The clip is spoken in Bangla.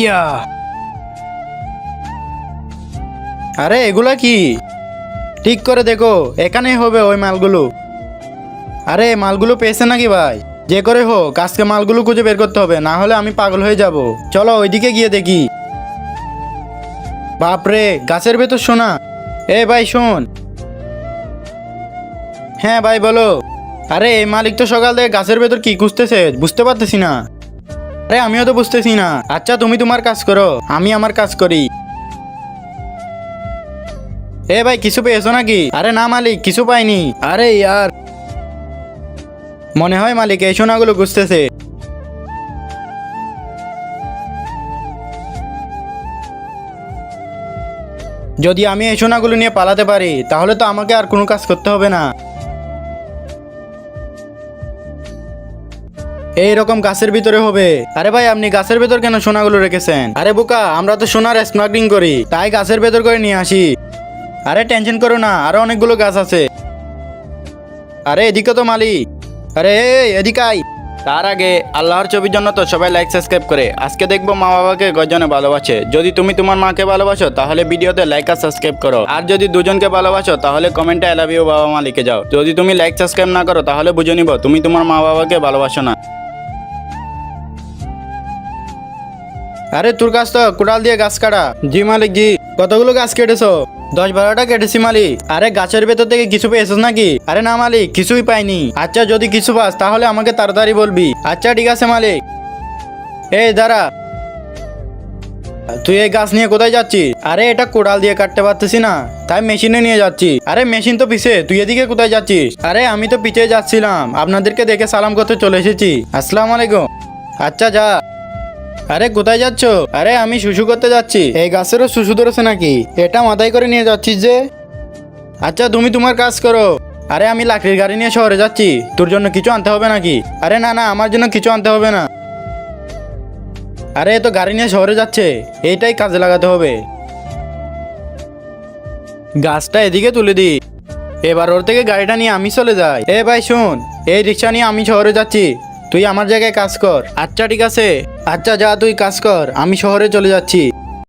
ইয়া, আরে এগুলা কি? ঠিক করে দেখো, এখানেই হবে ওই মালগুলো। আরে মালগুলো পেয়েছে নাকি ভাই? যে করে হোক আজকে মালগুলো খুঁজে বের করতে হবে, না হলে আমি পাগল হয়ে যাব। চলো ওইদিকে গিয়ে দেখি। বাপরে, গাছের ভেতর শোনা। এ ভাই শোন। হ্যাঁ ভাই বলো। আরে এই মালিক তো সকাল থেকে গাছের ভেতর কি খুঁজতেছে বুঝতে পারতেছি না। আরে আমিও তো বুঝতেছি না। আচ্ছা তুমি তোমার কাজ করো, আমি আমার কাজ করি। এ ভাই কিছু পেয়েছো নাকি? আরে না মালিক, কিছু পাইনি। আরে ইয়ার, মনে হয় মালিক এই সোনাগুলো খুঁজতেছে। যদি আমি এই সোনাগুলো নিয়ে পালাতে পারি তাহলে তো আমাকে আর কোনো কাজ করতে হবে না। এইরকম গাছের ভিতরে হবে। আরে ভাই আপনি গাছের ভেতর কেন সোনাগুলো রেখেছেন? আরে বোকা, আমরা তো সোনার স্মাগলিং করি, তাই গাছের ভেতর করে নিয়ে আসি। আরে টেনশন করো না, আরো অনেকগুলো গাছ আছে। আরে এদিকে তো মালিক। আরে এই এদিকে আই। তার আগে আল্লাহর ছবির জন্য তো সবাই লাইক সাবস্ক্রাইব করে। আজকে দেখবো মা বাবাকে কয়জনে ভালোবাসে। যদি তুমি তোমার মাকে ভালোবাসো তাহলে ভিডিওতে লাইক আর সাবস্ক্রাইব করো, আর যদি দুজনকে ভালোবাসো তাহলে কমেন্টে আই লাভ ইউ বাবা মা লিখে যাও। যদি তুমি লাইক সাবস্ক্রাইব না করো তাহলে বুঝে নিব তুমি তোমার মা বাবাকে ভালোবাসো না। আরে তোর কাছ তো কোদাল দিয়ে গাছ কাটা। জি মালিক জি। কতগুলো গাছ কেটেছো? 10-12টা কেটেছি মালিক। আরে গাছের ভেতর থেকে কিছু পেয়েছিস নাকি? আরে না মালিক, কিছুই পাইনি। আচ্ছা যদি কিছু পাস তাহলে আমাকে তাড়াতাড়ি বলবি। আচ্ছা ঠিক আছে মালিক। এই দাঁড়া, তুই এই গাছ নিয়ে কোথায় যাচ্ছিস? আরে এটা কোদাল দিয়ে কাটতে পারতেছি না, তাই মেশিনে নিয়ে যাচ্ছি। আরে মেশিন তো পিছে, তুই এদিকে কোথায় যাচ্ছিস? আরে আমি তো পিছিয়ে যাচ্ছিলাম, আপনাদেরকে দেখে সালাম করতে চলে এসেছি। আসসালামু আলাইকুম। আচ্ছা যা। আরে কোথায় যাচ্ছ? আরে আমি শুশু করতে যাচ্ছি। এই গাছেরও শুশু ধরেছে নাকি? এটা মাথায় করে নিয়ে যাচ্ছিস যে? আচ্ছা তুমি তোমার কাজ করো। আরে আমি লাকড়ির গাড়ি নিয়ে শহরে যাচ্ছি, তোর জন্য কিছু আনতে হবে নাকি? আরে না না, আমার জন্য কিছু আনতে হবে না। আরে এ তো গাড়ি নিয়ে শহরে যাচ্ছে, এইটাই কাজে লাগাতে হবে। গাছটা এদিকে তুলে দি। এবার ওর থেকে গাড়িটা নিয়ে আমি চলে যাই। এ ভাই শোন, এই রিক্সা নিয়ে আমি শহরে যাচ্ছি, তুই আমার জায়গায় কাজ কর। আচ্ছা ঠিক আছে। আচ্ছা যা তুই কাজ কর, আমি শহরে চলে যাচ্ছি।